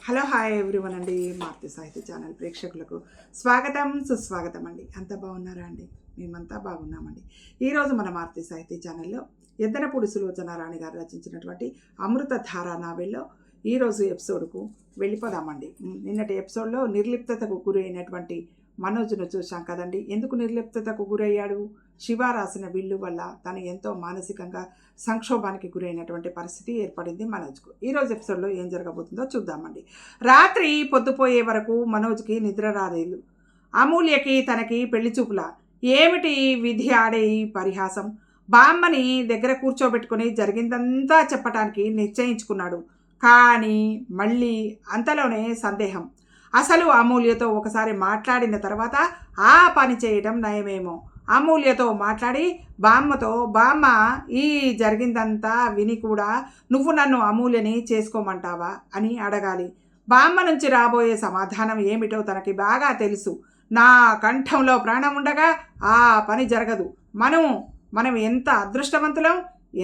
Hello hi everyone అండి. మారుతి సాహిత్య channel ప్రేక్షకులకు స్వాగతం సుస్వాగతం అండి. అంతా బాగున్నారా అండి? మేమంతా బాగున్నామండి. ఈరోజు మన మారుతి సాహిత్య ఛానల్లో ఎద్దనపూడి సులోచనారాణి గారు రచించినటువంటి అమృతధార నావెల్లో ఈరోజు ఎపిసోడ్కు వెళ్ళిపోదామండి. నిన్నటి ఎపిసోడ్లో నిర్లిప్తతకు గురైనటువంటి మనోజ్ను చూశాం కదండి. ఎందుకు నిర్లిప్తతకు గురయ్యాడు? శివ రాసిన విల్లు వల్ల తను ఎంతో మానసికంగా సంక్షోభానికి గురైనటువంటి పరిస్థితి ఏర్పడింది మనోజ్కు. ఈరోజు ఎపిసోడ్లో ఏం జరగబోతుందో చూద్దామండి. రాత్రి పొద్దుపోయే వరకు మనోజ్కి నిద్ర రాలేదు. అమూల్యకి తనకి పెళ్లి చూపుల. ఏమిటి విధి ఆడే ఈ పరిహాసం? బామ్మని దగ్గర కూర్చోబెట్టుకుని జరిగిందంతా చెప్పటానికి నిశ్చయించుకున్నాడు. కానీ మళ్ళీ అంతలోనే సందేహం. అసలు అమూల్యతో ఒకసారి మాట్లాడిన తర్వాత ఆ పని చేయటం నయమేమో. అమూల్యతో మాట్లాడి బామ్మతో, బామ్మ ఈ జరిగిందంతా విని కూడా నువ్వు నన్ను అమూల్యని చేసుకోమంటావా అని అడగాలి. బామ్మ నుంచి రాబోయే సమాధానం ఏమిటో తనకి బాగా తెలుసు. నా కంఠంలో ప్రాణం ఉండగా ఆ పని జరగదు. మనం ఎంత అదృష్టవంతులం,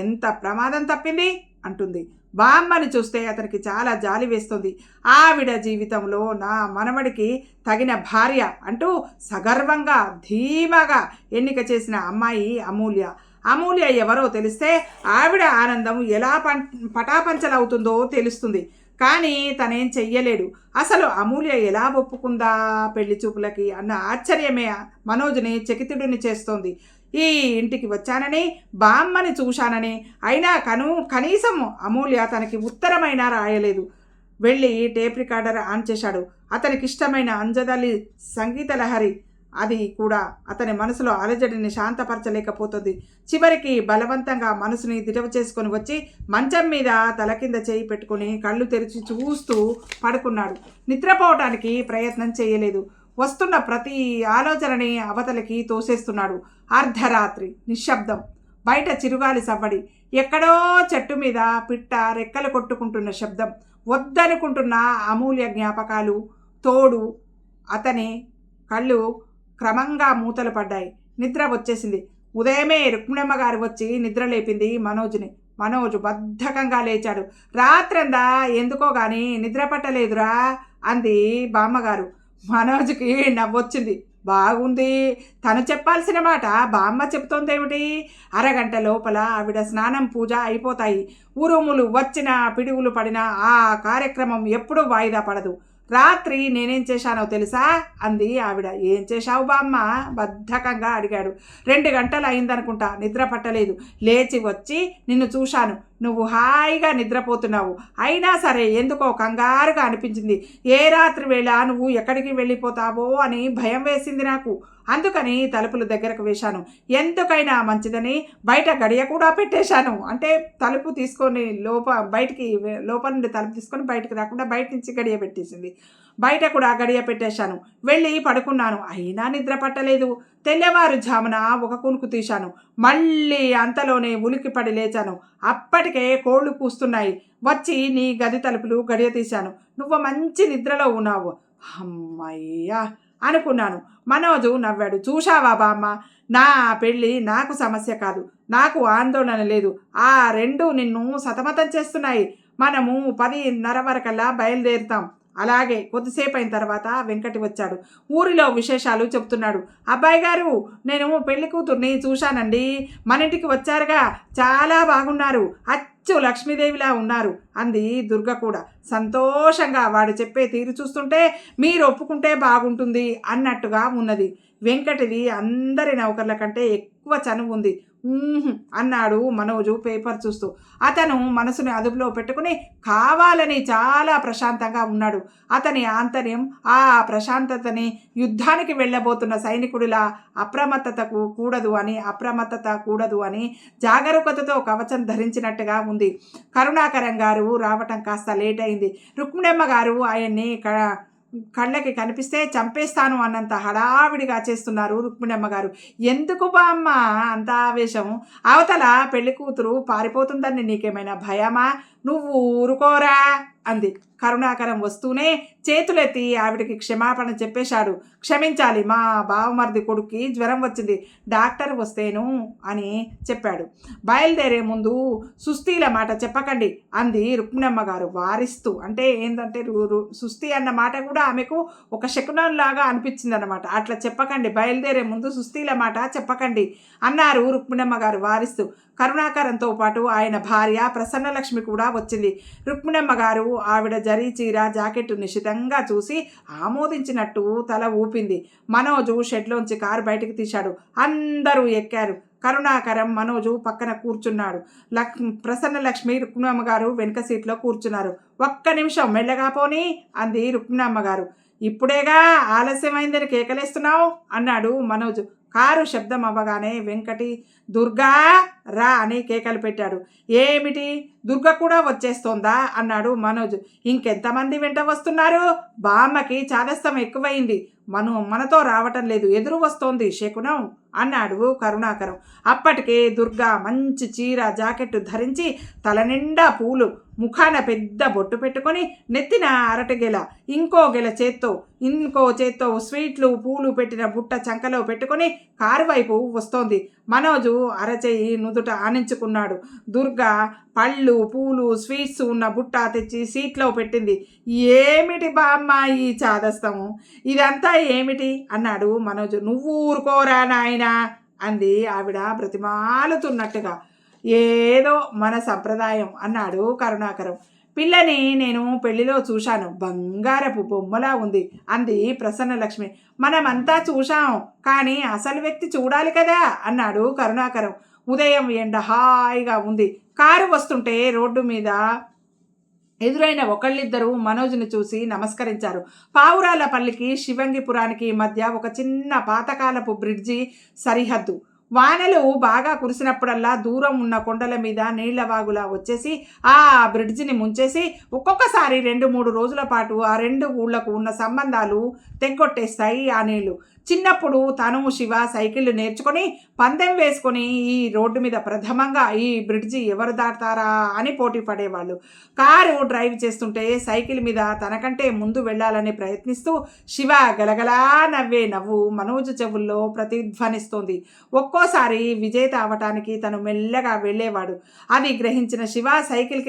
ఎంత ప్రమాదం తప్పింది అంటుంది. బామ్మని చూస్తే అతనికి చాలా జాలి వేస్తుంది. ఆవిడ జీవితంలో నా మనవడికి తగిన భార్య అంటూ సగర్వంగా ధీమాగా ఎన్నిక చేసిన అమ్మాయి అమూల్య. అమూల్య ఎవరో తెలిస్తే ఆవిడ ఆనందం ఎలా పటాపంచలవుతుందో తెలుస్తుంది. కానీ తనేం చెయ్యలేడు. అసలు అమూల్య ఎలా ఒప్పుకుందా పెళ్లి చూపులకి అన్న ఆశ్చర్యమే మనోజ్ని చకితుడిని చేస్తోంది. ఈ ఇంటికి వచ్చానని, బామ్మని చూశానని అయినా కనీసం అమూల్య తనకి ఉత్తరమైనా రాయలేదు. వెళ్ళి టేప్ రికార్డర్ ఆన్ చేశాడు. అతనికి ఇష్టమైన అంజదలి సంగీత లహరి అది కూడా అతని మనసులో అలజడిని శాంతపరచలేకపోతుంది. చివరికి బలవంతంగా మనసుని దిటవ చేసుకొని వచ్చి మంచం మీద తల కింద చేయి పెట్టుకుని కళ్ళు తెరిచి చూస్తూ పడుకున్నాడు. నిద్రపోవటానికి ప్రయత్నం చేయలేదు. వస్తున్న ప్రతి ఆలోచనని అవతలికి తోసేస్తున్నాడు. అర్ధరాత్రి నిశ్శబ్దం. బయట చిరుగాలి సవ్వడి. ఎక్కడో చెట్టు మీద పిట్ట రెక్కలు కొట్టుకుంటున్న శబ్దం. వద్దనుకుంటున్న అమూల్య జ్ఞాపకాలు తోడు. అతని కళ్ళు క్రమంగా మూతలు పడ్డాయి. నిద్ర వచ్చేసింది. ఉదయమే రుక్మిణమ్మ గారు వచ్చి నిద్ర లేపింది మనోజ్ని. మనోజ్ బద్ధకంగా లేచాడు. రాత్రందా ఎందుకో గాని నిద్ర పట్టలేదురా అంది బామ్మగారు. మనోజ్కి నవ్వొచ్చింది. బాగుంది, తను చెప్పాల్సిన మాట బామ్మ చెప్తోందేమిటి? అరగంట లోపల ఆవిడ స్నానం పూజ అయిపోతాయి. ఉరుములు వచ్చినా పిడుగులు పడినా ఆ కార్యక్రమం ఎప్పుడూ వాయిదా పడదు. రాత్రి నేనేం చేశానో తెలుసా అంది ఆవిడ. ఏం చేశావు బామ్మ బద్ధకంగా అడిగాడు. 2 గంటలు అయిందనుకుంటా, నిద్ర పట్టలేదు. లేచి వచ్చి నిన్ను చూశాను. నువ్వు హాయిగా నిద్రపోతున్నావు. అయినా సరే ఎందుకో కంగారుగా అనిపించింది. ఏ రాత్రి వేళ నువ్వు ఎక్కడికి వెళ్ళిపోతావో అని భయం వేసింది నాకు. అందుకని తలుపులు దగ్గరకు వేశాను. ఎందుకైనా మంచిదని బయట గడియ కూడా పెట్టేశాను. అంటే తలుపు తీసుకొని లోపల నుండి తలుపు తీసుకొని బయటకు రాకుండా బయట నుంచి గడియ పెట్టేసింది. బయట కూడా గడియ పెట్టేశాను. వెళ్ళి పడుకున్నాను. అయినా నిద్ర పట్టలేదు. తెల్లవారుజామున ఒక కునుకు తీశాను. మళ్ళీ అంతలోనే ఉలికిపడి లేచాను. అప్పటికే కోళ్ళు కూస్తున్నాయి. వచ్చి నీ గది తలుపులు గడియ తీశాను. నువ్వు మంచి నిద్రలో ఉన్నావు. అమ్మయ్యా అనుకున్నాను. మనోజు నవ్వాడు. చూశావా బామ్మ, నా పెళ్ళి నాకు సమస్య కాదు, నాకు ఆందోళన లేదు. ఆ రెండు నిన్ను సతమతం చేస్తున్నాయి. మనము 10:30 వరకల్లా బయలుదేరుతాం. అలాగే కొద్దిసేపు అయిన తర్వాత వెంకటి వచ్చాడు. ఊరిలో విశేషాలు చెప్తున్నాడు. అబ్బాయి గారు, నేను పెళ్లి కూతుర్ని చూశానండి. మన ఇంటికి వచ్చారుగా, చాలా బాగున్నారు, అచ్చు లక్ష్మీదేవిలా ఉన్నారు అంది దుర్గ కూడా సంతోషంగా. వాడు చెప్పే తీరు చూస్తుంటే మీరు ఒప్పుకుంటే బాగుంటుంది అన్నట్టుగా ఉన్నది. వెంకటిది అందరి నౌకర్ల కంటే ఎక్కువ చనువు ఉంది అన్నాడు మనోజు పేపర్ చూస్తూ. అతను మనసుని అదుపులో పెట్టుకుని కావాలని చాలా ప్రశాంతంగా ఉన్నాడు. అతని ఆంతర్యం ఆ ప్రశాంతతని యుద్ధానికి వెళ్ళబోతున్న సైనికుడిలా అప్రమత్తత కూడదు అని జాగరూకతతో కవచం ధరించినట్టుగా ఉంది. కరుణాకరం గారు రావటం కాస్త లేట్ అయింది. రుక్మిణమ్మ గారు ఆయన్ని కళ్ళకి కనిపిస్తే చంపేస్తాను అన్నంత హడావిడిగా చేస్తున్నారు రుక్మిణమ్మ గారు. ఎందుకు బామ్మ అంత ఆవేశం? అవతల పెళ్లి కూతురు పారిపోతుందని నీకేమైనా భయమా? నువ్వు ఊరుకోరా అంది. కరుణాకరం వస్తూనే చేతులెత్తి ఆవిడకి క్షమాపణ చెప్పేశాడు. క్షమించాలి, మా బావమరిది కొడుక్కి జ్వరం వచ్చింది, డాక్టర్ వస్తేను అని చెప్పాడు. బయలుదేరే ముందు సుస్తీల మాట చెప్పకండి అంది రుక్మిణమ్మ గారు వారిస్తూ. అంటే ఏంటంటే సుస్థి అన్న మాట కూడా ఆమెకు ఒక శకునంలాగా అనిపించింది అనమాట. అట్లా చెప్పకండి, బయలుదేరే ముందు సుస్థీల మాట చెప్పకండి అన్నారు రుక్మిణమ్మ గారు వారిస్తూ. కరుణాకరంతో పాటు ఆయన భార్య ప్రసన్నలక్ష్మి కూడా వచ్చింది. రుక్మిణమ్మ గారు ఆవిడ జరీ చీర జాకెట్టు నిశితంగా చూసి ఆమోదించినట్టు తల ఊపింది. మనోజు షెడ్లోంచి కారు బయటకు తీశాడు. అందరూ ఎక్కారు. కరుణాకరం మనోజు పక్కన కూర్చున్నాడు. ప్రసన్నలక్ష్మి రుక్మిణమ్మ గారు వెనుక సీట్లో కూర్చున్నారు. ఒక్క నిమిషం మెల్లగా పోనీ అంది రుక్మిణమ్మ గారు. ఇప్పుడేగా ఆలస్యమైందని కేకలేస్తున్నావు అన్నాడు మనోజు. కారు శబ్దం అవ్వగానే వెంకటి దుర్గా రా అని కేకలు పెట్టాడు. ఏమిటి, దుర్గ కూడా వచ్చేస్తోందా అన్నాడు మనోజ్. ఇంకెంతమంది వెంట వస్తున్నారు? బామ్మకి చాదస్తం ఎక్కువైంది, మనతో రావటం లేదు, ఎదురు వస్తోంది శకునం అన్నాడు కరుణాకరం. అప్పటికే దుర్గా మంచి చీర జాకెట్టు ధరించి తల నిండా పూలు, ముఖాన పెద్ద బొట్టు పెట్టుకొని నెత్తిన అరటి గెల, ఇంకో చేత్తో స్వీట్లు పూలు పెట్టిన బుట్ట చంకలో పెట్టుకొని కారు వైపు వస్తోంది. మనోజు అరచేయి నుదుట ఆనించుకున్నాడు. దుర్గా పళ్ళు పూలు స్వీట్స్ ఉన్న బుట్ట తెచ్చి సీట్లో పెట్టింది. ఏమిటి బామ్మ ఈ చాదస్తము, ఇదంతా ఏమిటి అన్నాడు మనోజు. నువ్వు ఊరుకోరా నాయనా అంది ఆవిడ బ్రతిమాలుతున్నట్టుగా. ఏదో మన సంప్రదాయం అన్నాడు కరుణాకరం. పిల్లని నేను పెళ్లిలో చూశాను, బంగారపు బొమ్మలా ఉంది అంది ప్రసన్నలక్ష్మి. మనమంతా చూశాం, కానీ అసలు వ్యక్తి చూడాలి కదా అన్నాడు కరుణాకరం. ఉదయం ఎండ హాయిగా ఉంది. కారు వస్తుంటే రోడ్డు మీద ఎదురైన ఒకళ్ళిద్దరూ మనోజ్ని చూసి నమస్కరించారు. పావురాలపల్లికి శివంగిపురానికి మధ్య ఒక చిన్న పాతకాలపు బ్రిడ్జి సరిహద్దు. వానలు బాగా కురిసినప్పుడల్లా దూరం ఉన్న కొండల మీద నీళ్లవాగులా వచ్చేసి ఆ బ్రిడ్జిని ముంచేసి ఒక్కొక్కసారి 2-3 రోజుల పాటు ఆ 2 ఊళ్లకు ఉన్న సంబంధాలు తెగ్గొట్టేస్తాయి ఆ నీళ్లు. చిన్నప్పుడు తను శివ సైకిళ్ళు నేర్చుకొని పందెం వేసుకొని ఈ రోడ్డు మీద ప్రథమంగా ఈ బ్రిడ్జి ఎవరు దాటారా అని పోటీ పడేవాళ్ళు. కారు డ్రైవ్ చేస్తుంటే సైకిల్ మీద తనకంటే ముందు వెళ్ళాలని ప్రయత్నిస్తూ శివ గలగలా నవ్వే నవ్వు మనోజు చెవుల్లో ప్రతిధ్వనిస్తోంది. ఒక్కోసారి విజేత అవటానికి తను మెల్లగా వెళ్ళేవాడు. అది గ్రహించిన శివ సైకిల్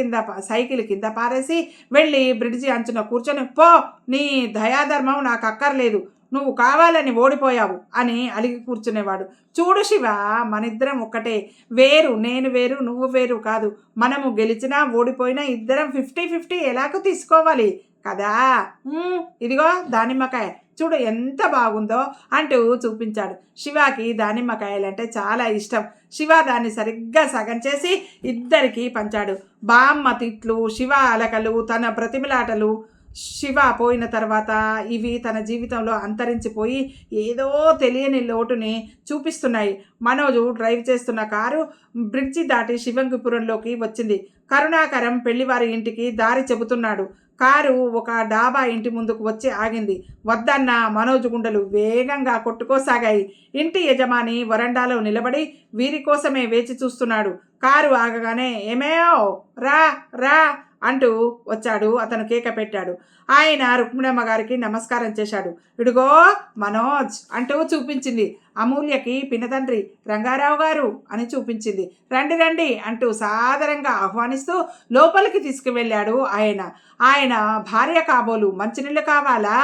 కింద పారేసి వెళ్ళి బ్రిడ్జి అంచున కూర్చొని, పో, నీ దయాధర్మం నాకు అక్కర్లేదు, నువ్వు కావాలని ఓడిపోయావు అని అలిగి కూర్చునేవాడు. చూడు శివ, మనిద్దరం ఒక్కటే, వేరు, నేను వేరు నువ్వు వేరు కాదు. మనము గెలిచినా ఓడిపోయినా ఇద్దరం 50-50 ఎలాగో తీసుకోవాలి కదా. ఇదిగో దానిమ్మకాయ చూడు ఎంత బాగుందో అంటూ చూపించాడు. శివాకి దానిమ్మకాయలంటే చాలా ఇష్టం. శివ దాన్ని సరిగ్గా సగం చేసి ఇద్దరికీ పంచాడు. బామ్మ తిట్లు, శివ అలకలు, తన బ్రతిమిలాటలు శివ పోయిన తర్వాత ఇవి తన జీవితంలో అంతరించిపోయి ఏదో తెలియని లోటుని చూపిస్తున్నాయి. మనోజు డ్రైవ్ చేస్తున్న కారు బ్రిడ్జి దాటి శివంగిపురంలోకి వచ్చింది. కరుణాకరం పెళ్లివారి ఇంటికి దారి చెబుతున్నాడు. కారు ఒక డాబా ఇంటి ముందుకు వచ్చి ఆగింది. వద్దన్న మనోజు గుండెలు వేగంగా కొట్టుకోసాగాయి. ఇంటి యజమాని వరండాలో నిలబడి వీరి కోసమే వేచి చూస్తున్నాడు. కారు ఆగగానే ఏమేయో రా రా అంటూ వచ్చాడు. అతను కేక పెట్టాడు. ఆయన రుక్మిణమ్మ గారికి నమస్కారం చేశాడు. ఇడుగో మనోజ్ అంటూ చూపించింది. అమూల్యకి పినతండ్రి రంగారావు గారు అని చూపించింది. రండి రండి అంటూ సాదరంగా ఆహ్వానిస్తూ లోపలికి తీసుకువెళ్ళాడు ఆయన భార్య కాబోలు మంచినీళ్ళు కావాలా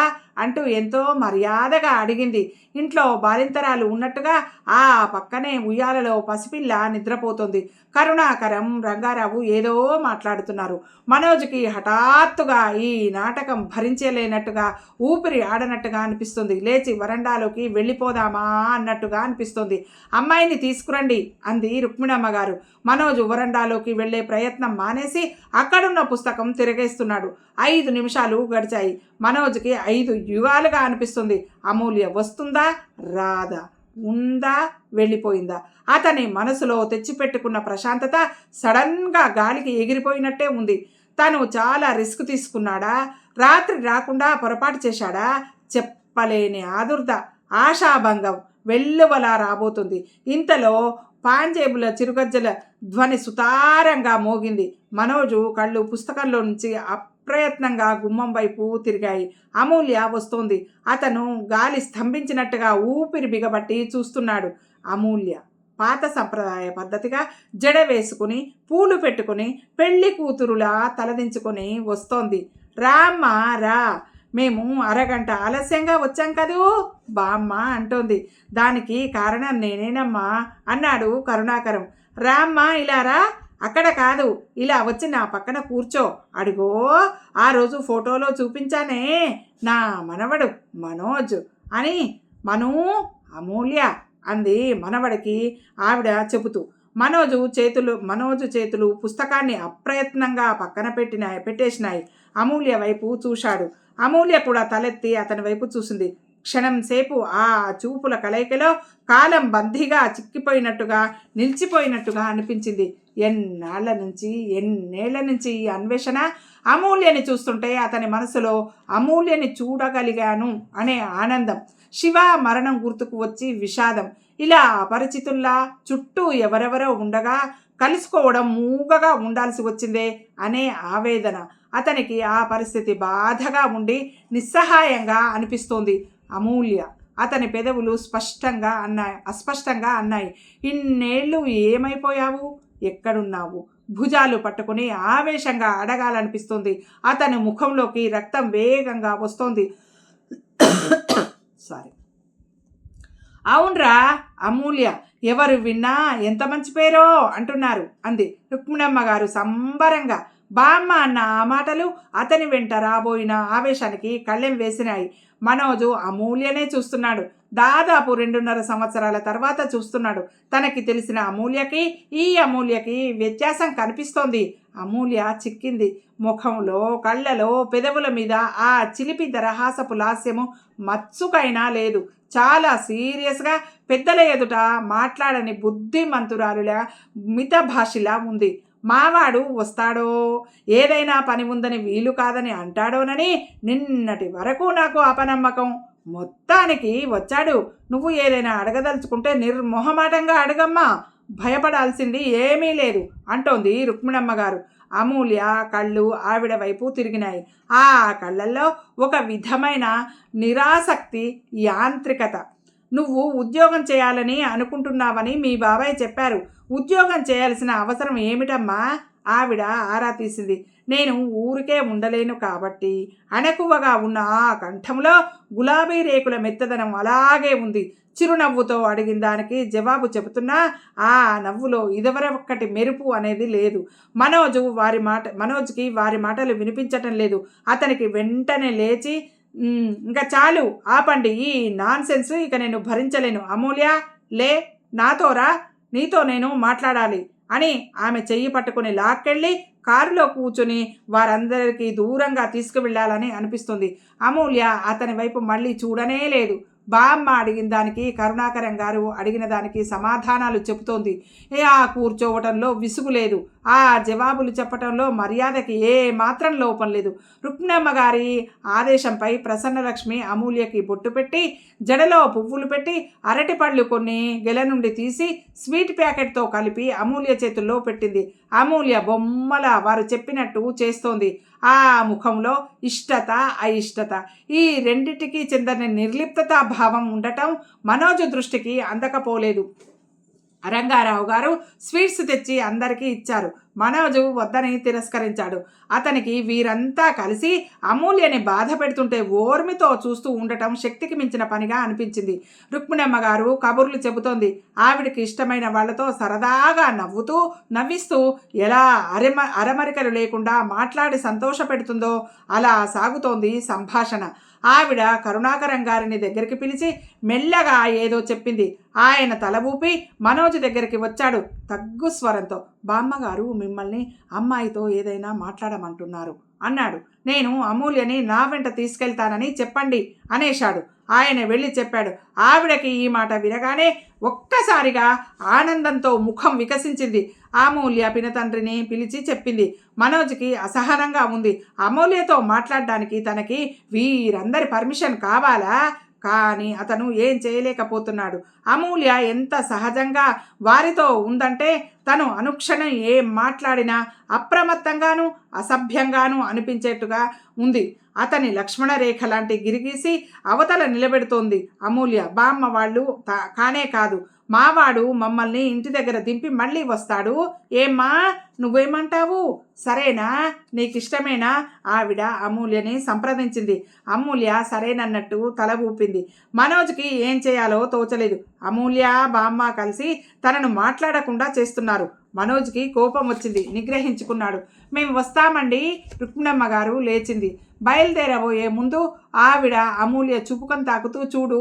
అంటూ ఎంతో మర్యాదగా అడిగింది. ఇంట్లో బాలింతరాలు ఉన్నట్టుగా ఆ పక్కనే ఉయ్యాలలో పసిపిల్ల నిద్రపోతుంది. కరుణాకరం రంగారావు ఏదో మాట్లాడుతున్నారు. మనోజ్కి హఠాత్తుగా ఈ నాటకం భరించలేనట్టుగా ఊపిరి ఆడనట్టుగా అనిపిస్తుంది. లేచి వరండాలోకి వెళ్ళిపోదామా అన్నట్టుగా అనిపిస్తుంది. అమ్మాయిని తీసుకురండి అంది రుక్మిణమ్మ గారు. మనోజు వరండాలోకి వెళ్లే ప్రయత్నం మానేసి అక్కడున్న పుస్తకం తిరగేస్తున్నాడు. 5 నిమిషాలు గడిచాయి. మనోజ్కి 5 యుగాలుగా అనిపిస్తుంది. అమూల్య వస్తుందా రాదా, ఉందా వెళ్ళిపోయిందా? అతని మనసులో తెచ్చిపెట్టుకున్న ప్రశాంతత సడన్గా గాలికి ఎగిరిపోయినట్టే ఉంది. తను చాలా రిస్క్ తీసుకున్నాడా, రాత్రి రాకుండా పొరపాటు చేశాడా? చెప్పలేని ఆదుర్ద, ఆశాభంగం వెల్లువలా రాబోతుంది. ఇంతలో పాంజేబుల చిరుగజ్జల ధ్వని సుతారంగా మోగింది. మనోజు కళ్ళు పుస్తకంలో నుంచి అప్రయత్నంగా గుమ్మం వైపు తిరిగాయి. అమూల్య వస్తోంది. అతను గాలి స్తంభించినట్టుగా ఊపిరి బిగబట్టి చూస్తున్నాడు. అమూల్య పాత సంప్రదాయ పద్ధతిగా జడ వేసుకుని పూలు పెట్టుకుని పెళ్లి కూతురులా తలదించుకొని వస్తోంది. రామ్మా రా, మేము అరగంట ఆలస్యంగా వచ్చాం కదూ బామ్మ అంటోంది. దానికి కారణం నేనేనమ్మా అన్నాడు కరుణాకరం. రామ్మా ఇలా రా, అక్కడ కాదు ఇలా వచ్చి నా పక్కన కూర్చో. అడుగో ఆ రోజు ఫోటోలో చూపించానే నా మనవడు మనోజ్ అని. అమూల్య అంది మనవడికి ఆవిడ చెబుతూ. మనోజు చేతులు పుస్తకాన్ని అప్రయత్నంగా పక్కన పెట్టేసినాయి. అమూల్య వైపు చూశాడు. అమూల్య కూడా తలెత్తి అతని వైపు చూసింది. క్షణం సేపు ఆ చూపుల కలయికలో కాలం బందీగా చిక్కిపోయినట్టుగా నిలిచిపోయినట్టుగా అనిపించింది. ఎన్నేళ్ల నుంచి ఈ అన్వేషణ. అమూల్యని చూస్తుంటే అతని మనసులో అమూల్యని చూడగలిగాను అనే ఆనందం, శివ మరణం గుర్తుకు వచ్చి విషాదం. ఇలా అపరిచితుల్లా చుట్టూ ఎవరెవరో ఉండగా కలుసుకోవడం మూగగా ఉండాల్సి వచ్చిందే అనే ఆవేదన. అతనికి ఆ పరిస్థితి బాధగా ఉండి నిస్సహాయంగా అనిపిస్తోంది. అమూల్య అతని పెదవులు అస్పష్టంగా అన్నాయి. ఇన్నేళ్ళు ఏమైపోయావు, ఎక్కడున్నావు? భుజాలు పట్టుకుని ఆవేశంగా అడగాలనిపిస్తుంది. అతని ముఖంలోకి రక్తం వేగంగా వస్తోంది. అవునరా అమూల్య, ఎవరు విన్నా ఎంత మంచి పేరో అంటున్నారు అంది రుక్మిణమ్మ గారు సంబరంగా. బామ్మ అన్న ఆ మాటలు అతని వెంట రాబోయిన ఆవేశానికి కళ్ళెం వేసినాయి. మనోజు అమూల్యనే చూస్తున్నాడు. దాదాపు 2.5 సంవత్సరాల తర్వాత చూస్తున్నాడు. తనకి తెలిసిన అమూల్యకి ఈ అమూల్యకి వ్యత్యాసం కనిపిస్తోంది. అమూల్య చిక్కింది. ముఖంలో, కళ్ళలో, పెదవుల మీద ఆ చిలిపి దరహాసపు లాస్యము మచ్చుకైనా లేదు. చాలా సీరియస్గా పెద్దల ఎదుట మాట్లాడని బుద్ధిమంతురాలులా మితభాషిలా ఉంది. మావాడు వస్తాడో, ఏదైనా పని ఉందని వీలు కాదని అంటాడోనని నిన్నటి వరకు నాకు అపనమ్మకం. మొత్తానికి వచ్చాడు. నువ్వు ఏదైనా అడగదలుచుకుంటే నిర్మొహమాటంగా అడగమ్మా, భయపడాల్సింది ఏమీ లేదు అంటోంది రుక్మిణమ్మ గారు. అమూల్య కళ్ళు ఆవిడ వైపు తిరిగినాయి. ఆ కళ్ళల్లో ఒక విధమైన నిరాసక్తి, యాంత్రికత. నువ్వు ఉద్యోగం చేయాలని అనుకుంటున్నావని మీ బాబాయ్ చెప్పారు. ఉద్యోగం చేయాల్సిన అవసరం ఏమిటమ్మా? ఆవిడ ఆరా తీసింది. నేను ఊరికే ఉండలేను కాబట్టి. అణకువగా ఉన్న ఆ కంఠంలో గులాబీ రేకుల మెత్తదనం అలాగే ఉంది. చిరునవ్వుతో అడిగిన దానికి జవాబు చెబుతున్నా ఆ నవ్వులో ఇదివరొక్కటి మెరుపు అనేది లేదు. మనోజ్కి వారి మాటలు వినిపించటం లేదు. అతనికి వెంటనే లేచి, ఇంకా చాలు ఆపండి ఈ నాన్ సెన్స్, ఇక నేను భరించలేను. అమూల్య లే, నాతోరా, నీతో నేను మాట్లాడాలి అని ఆమె చెయ్యి పట్టుకుని లాక్కెళ్ళి కారులో కూర్చుని వారందరికీ దూరంగా తీసుకువెళ్ళాలని అనిపిస్తుంది. అమూల్య అతని వైపు మళ్ళీ చూడనే లేదు. బామ్మ అడిగిన దానికి, కరుణాకరం గారు అడిగిన దానికి సమాధానాలు చెబుతోంది. ఆ కూర్చోవటంలో విసుగు లేదు. ఆ జవాబులు చెప్పటంలో మర్యాదకి ఏ మాత్రం లోపం లేదు. రుక్మిణమ్మ గారి ఆదేశంపై ప్రసన్నలక్ష్మి అమూల్యకి బొట్టు పెట్టి, జడలో పువ్వులు పెట్టి, అరటిపళ్ళు కొన్ని గెల నుండి తీసి స్వీట్ ప్యాకెట్తో కలిపి అమూల్య చేతుల్లో పెట్టింది. అమూల్య బొమ్మల వారు చెప్పినట్టు చేస్తోంది. ఆ ముఖంలో ఇష్టత, అయిష్టత, ఈ రెండిటికి చెందని నిర్లిప్తతా భావం ఉండటం మనోజు దృష్టికి అందకపోలేదు. రంగారావు గారు స్వీట్స్ తెచ్చి అందరికీ ఇచ్చారు. మనోజు వద్దని తిరస్కరించాడు. అతనికి వీరంతా కలిసి అమూల్యని బాధ పెడుతుంటే ఓర్మితో చూస్తూ ఉండటం శక్తికి మించిన పనిగా అనిపించింది. రుక్మిణమ్మ గారు కబుర్లు చెబుతోంది. ఆవిడికి ఇష్టమైన వాళ్లతో సరదాగా నవ్విస్తూ ఎలా అరమరికలు లేకుండా మాట్లాడి సంతోషపెడుతుందో అలా సాగుతోంది సంభాషణ. ఆవిడ కరుణాకరం గారిని దగ్గరికి పిలిచి మెల్లగా ఏదో చెప్పింది. ఆయన తల ఊపి మనోజ్ దగ్గరికి వచ్చాడు తగ్గు స్వరంతో. బామ్మగారు మిమ్మల్ని అమ్మాయితో ఏదైనా మాట్లాడమంటున్నారు అన్నాడు. నేను అమూల్యని నా వెంట తీసుకెళ్తానని చెప్పండి అనేశాడు. ఆయన వెళ్ళి చెప్పాడు. ఆవిడకి ఈ మాట వినగానే ఒక్కసారిగా ఆనందంతో ముఖం వికసించింది. అమూల్య పినతండ్రిని పిలిచి చెప్పింది. మనోజ్కి అసహనంగా ఉంది. అమూల్యతో మాట్లాడడానికి తనకి వీరందరి పర్మిషన్ కావాలా? కానీ అతను ఏం చేయలేకపోతున్నాడు. అమూల్య ఎంత సహజంగా వారితో ఉందంటే తను అనుక్షణం ఏం మాట్లాడినా అప్రమత్తంగాను అసభ్యంగాను అనిపించేట్టుగా ఉంది. అతని లక్ష్మణ రేఖ లాంటి గిరిగీసి అవతల నిలబెడుతోంది అమూల్య. బామ్మ వాళ్ళు కానే కాదు, మావాడు మమ్మల్ని ఇంటి దగ్గర దింపి మళ్ళీ వస్తాడు. ఏమ్మా నువ్వేమంటావు? సరేనా, నీకిష్టమేనా? ఆవిడ అమూల్యని సంప్రదించింది. అమూల్య సరేనన్నట్టు తల ఊపింది. మనోజ్కి ఏం చేయాలో తోచలేదు. అమూల్య బామ్మ కలిసి తనను మాట్లాడకుండా చేస్తున్నారు. మనోజ్కి కోపం వచ్చింది. నిగ్రహించుకున్నాడు. మేము వస్తామండి. రుక్మిణమ్మ గారు లేచింది. బయలుదేరబోయే ముందు ఆవిడ అమూల్య చూపుకొని తాకుతూ, చూడు,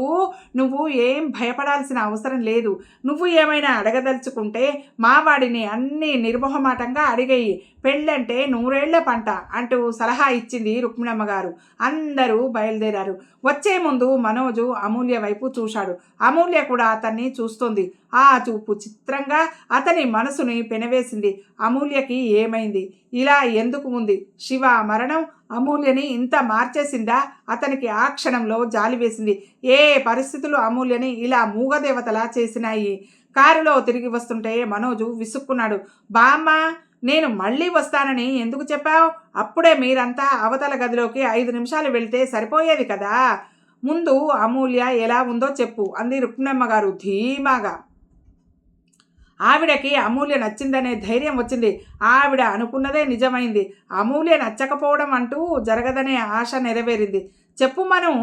నువ్వు ఏం భయపడాల్సిన అవసరం లేదు. నువ్వు ఏమైనా అడగదలుచుకుంటే మావాడిని అన్నీ నిర్మోహమాటంగా అడిగేయి. పెళ్ళంటే 100 ఏళ్ల పంట అంటూ సలహా ఇచ్చింది రుక్మిణమ్మ గారు. అందరూ బయలుదేరారు. వచ్చే ముందు మనోజు అమూల్య వైపు చూశాడు. అమూల్య కూడా అతన్ని చూస్తోంది. ఆ చూపు చిత్రంగా అతని మనసుని పెనవేసింది. అమూల్యకి ఏమైంది? ఇలా ఎందుకు ఉంది? శివ మరణం అమూల్యని ఇంత మార్చేసిందా? అతనికి ఆ క్షణంలో జాలి వేసింది. ఏ పరిస్థితులు అమూల్యని ఇలా మూగదేవతలా చేసినాయి? కారులో తిరిగి వస్తుంటే మనోజు విసుక్కున్నాడు. బామ్మ, నేను మళ్ళీ వస్తానని ఎందుకు చెప్పావు? అప్పుడే మీరంతా అవతల గదిలోకి 5 నిమిషాలు వెళ్తే సరిపోయేది కదా. ముందు అమూల్య ఎలా ఉందో చెప్పు అంది రుక్మిణమ్మ గారు ధీమాగా. ఆవిడకి అమూల్య నచ్చిందనే ధైర్యం వచ్చింది. ఆవిడ అనుకున్నదే నిజమైంది. అమూల్య నచ్చకపోవడం అంటూ జరగదనే ఆశ నెరవేరింది. చెప్పు మనం,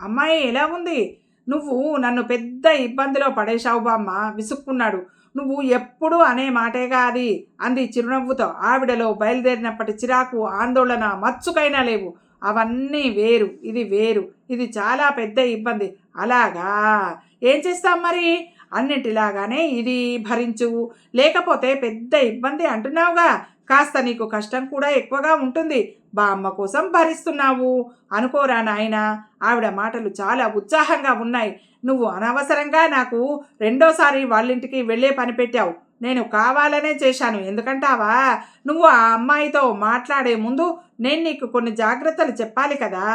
అమ్మాయి ఎలా ఉంది? నువ్వు నన్ను పెద్ద ఇబ్బందిలో పడేశావు బామ్మ, విసుక్కున్నాడు. నువ్వు ఎప్పుడు అనే మాటేగా అది అంది చిరునవ్వుతో. ఆవిడలో బయలుదేరినప్పటి చిరాకు, ఆందోళన మచ్చుకైనా లేవు. అవన్నీ వేరు, ఇది వేరు. ఇది చాలా పెద్ద ఇబ్బంది. అలాగా, ఏం చేస్తాం మరి? అన్నింటిలాగానే ఇది భరించు, లేకపోతే పెద్ద ఇబ్బంది అంటున్నావుగా. కాస్త నీకు కష్టం కూడా ఎక్కువగా ఉంటుంది. బామ్మ కోసం భరిస్తున్నావు అనుకోరా నాయనా. ఆవిడ మాటలు చాలా ఉత్సాహంగా ఉన్నాయి. నువ్వు అనవసరంగా నాకు 2వ సారి వాళ్ళింటికి వెళ్ళే పని పెట్టావు. నేను కావాలనే చేశాను. ఎందుకంటావా? నువ్వు ఆ అమ్మాయితో మాట్లాడే ముందు నేను నీకు కొన్ని జాగ్రత్తలు చెప్పాలి కదా.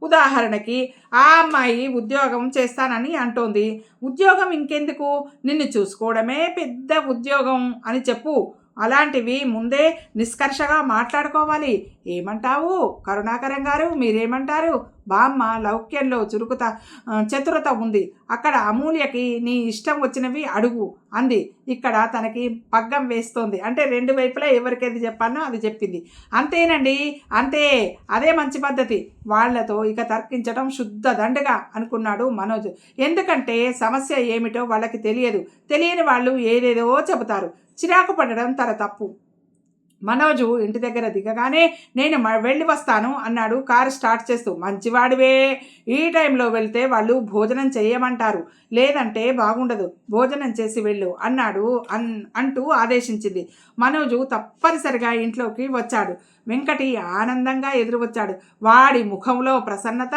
ఉదాహరణకి, ఆ అమ్మాయి ఉద్యోగం చేస్తానని అంటోంది. ఉద్యోగం ఇంకెందుకు, నిన్ను చూసుకోవడమే పెద్ద ఉద్యోగం అని చెప్పు. అలాంటివి ముందే నిష్కర్షగా మాట్లాడుకోవాలి. ఏమంటావు కరుణాకరం గారు, మీరేమంటారు? బామ్మ లౌక్యంలో చతురత ఉంది. అక్కడ అమూల్యకి నీ ఇష్టం వచ్చినవి అడుగు అంది. ఇక్కడ తనకి పగ్గం వేస్తోంది. అంటే 2 వైపులా ఎవరికేది చెప్పానో అది చెప్పింది. అంతేనండి, అంతే, అదే మంచి పద్ధతి. వాళ్లతో ఇక తర్కించడం శుద్ధ దండగా అనుకున్నాడు మనోజ్. ఎందుకంటే సమస్య ఏమిటో వాళ్ళకి తెలియదు. తెలియని వాళ్ళు ఏదేదో చెబుతారు. చిరాకు పడడం తన తప్పు. మనోజు ఇంటి దగ్గర దిగగానే నేను వెళ్ళి వస్తాను అన్నాడు కారు స్టార్ట్ చేస్తూ. మంచివాడివే, ఈ టైంలో వెళ్తే వాళ్ళు భోజనం చేయమంటారు, లేదంటే బాగుండదు. భోజనం చేసి వెళ్ళు అన్నాడు అంటూ ఆదేశించింది. మనోజు తప్పనిసరిగా ఇంట్లోకి వచ్చాడు. వెంకటి ఆనందంగా ఎదురు వచ్చాడు. వాడి ముఖంలో ప్రసన్నత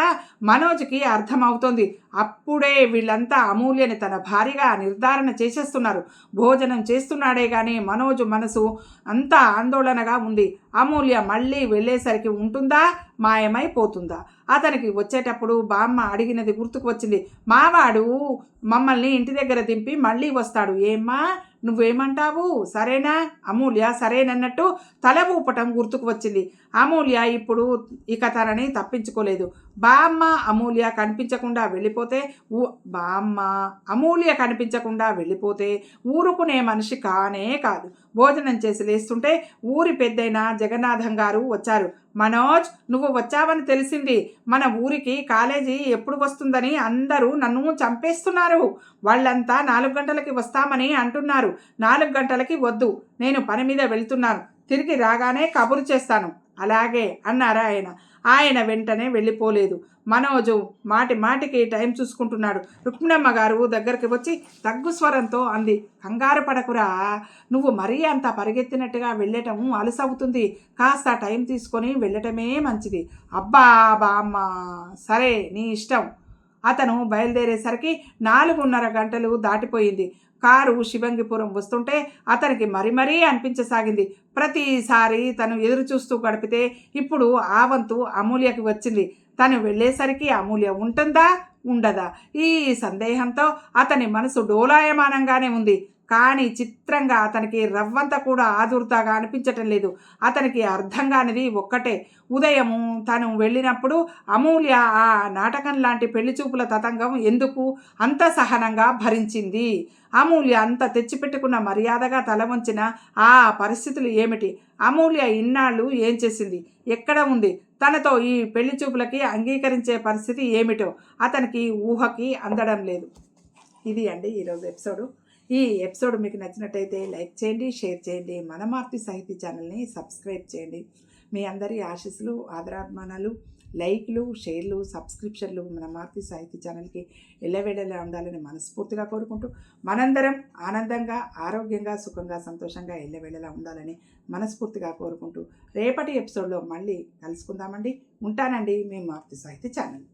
మనోజ్కి అర్థమవుతోంది. అప్పుడే వీళ్ళంతా అమూల్యని తన భార్యగా నిర్ధారణ చేసేస్తున్నారు. భోజనం చేస్తున్నాడే కానీ మనోజు మనసు అంతా ఆందోళనగా ఉంది. అమూల్య మళ్ళీ వెళ్ళేసరికి ఉంటుందా, మాయమైపోతుందా? అతనికి వచ్చేటప్పుడు బామ్మ అడిగినది గుర్తుకు వచ్చింది. మావాడు మమ్మల్ని ఇంటి దగ్గర దింపి మళ్ళీ వస్తాడు. ఏమ్మా నువ్వేమంటావు? సరేనా? అమూల్య సరేనన్నట్టు తల ఊపటం గుర్తుకు వచ్చింది. అమూల్య ఇప్పుడు ఇక తనని తప్పించుకోలేదు. బామ్మ అమూల్య కనిపించకుండా వెళ్ళిపోతే ఊరుకునే మనిషి కానే కాదు. భోజనం చేసి లేస్తుంటే ఊరి పెద్దయిన జగన్నాథం గారు వచ్చారు. మనోజ్, నువ్వు వచ్చావని తెలిసింది. మన ఊరికి కాలేజీ ఎప్పుడు వస్తుందని అందరూ నన్ను చంపేస్తున్నారు. వాళ్ళంతా 4 గంటలకి వస్తామని అంటున్నారు. 4 గంటలకి వద్దు, నేను పని మీద వెళ్తున్నాను. తిరిగి రాగానే కబురు చేస్తాను. అలాగే అన్నారా ఆయన వెంటనే వెళ్ళిపోలేదు. మనోజు మాటికి టైం చూసుకుంటున్నాడు. రుక్మిణమ్మ గారు దగ్గరికి వచ్చి తగ్గు స్వరంతో అంది. కంగారు పడకురా, నువ్వు మరీ అంత పరిగెత్తినట్టుగా వెళ్ళటం అలసవుతుంది. కాస్త టైం తీసుకొని వెళ్ళటమే మంచిది. అబ్బా బామ్మ, సరే నీ ఇష్టం అతను బయలుదేరేసరికి 4:30 గంటలు దాటిపోయింది. కారు శివంగిపురం వస్తుంటే అతనికి మరీ అనిపించసాగింది. ప్రతిసారి తను ఎదురు చూస్తూ గడిపితే ఇప్పుడు ఆ వంతు అమూల్యకి వచ్చింది. తను వెళ్ళేసరికి అమూల్య ఉంటుందా ఉండదా ఈ సందేహంతో అతని మనసు డోలాయమానంగానే ఉంది. కానీ చిత్రంగా అతనికి రవ్వంత కూడా ఆదుర్దాగా అనిపించటం లేదు. అతనికి అర్థం కానిది ఒక్కటే, ఉదయము తను వెళ్ళినప్పుడు అమూల్య ఆ నాటకం లాంటి పెళ్లి చూపుల తతంగం ఎందుకు అంత సహనంగా భరించింది? అమూల్య అంత తెచ్చిపెట్టుకున్న మర్యాదగా తల వంచిన ఆ పరిస్థితులు ఏమిటి? అమూల్య ఇన్నాళ్ళు ఏం చేసింది? ఎక్కడ ఉంది? తనతో ఈ పెళ్లి చూపులకి అంగీకరించే పరిస్థితి ఏమిటో అతనికి ఊహకి అందడం లేదు. ఇది అండి ఈరోజు ఎపిసోడు. ఈ ఎపిసోడ్ మీకు నచ్చినట్టయితే లైక్ చేయండి, షేర్ చేయండి, మనమార్తి సాహితీ ఛానల్ని సబ్స్క్రైబ్ చేయండి. మీ అందరి ఆశీస్సులు, ఆదరాభిమానాలు, లైక్లు, షేర్లు, సబ్స్క్రిప్షన్లు మనమార్తి సాహితీ ఛానల్కి ఎల్లవేళలా ఉండాలని మనస్ఫూర్తిగా కోరుకుంటూ, మనందరం ఆనందంగా, ఆరోగ్యంగా, సుఖంగా, సంతోషంగా ఎల్లవేళలా ఉండాలని మనస్ఫూర్తిగా కోరుకుంటూ రేపటి ఎపిసోడ్లో మళ్ళీ కలుసుకుందామండి. ఉంటానండి మీ మార్తి సాహితీ ఛానల్.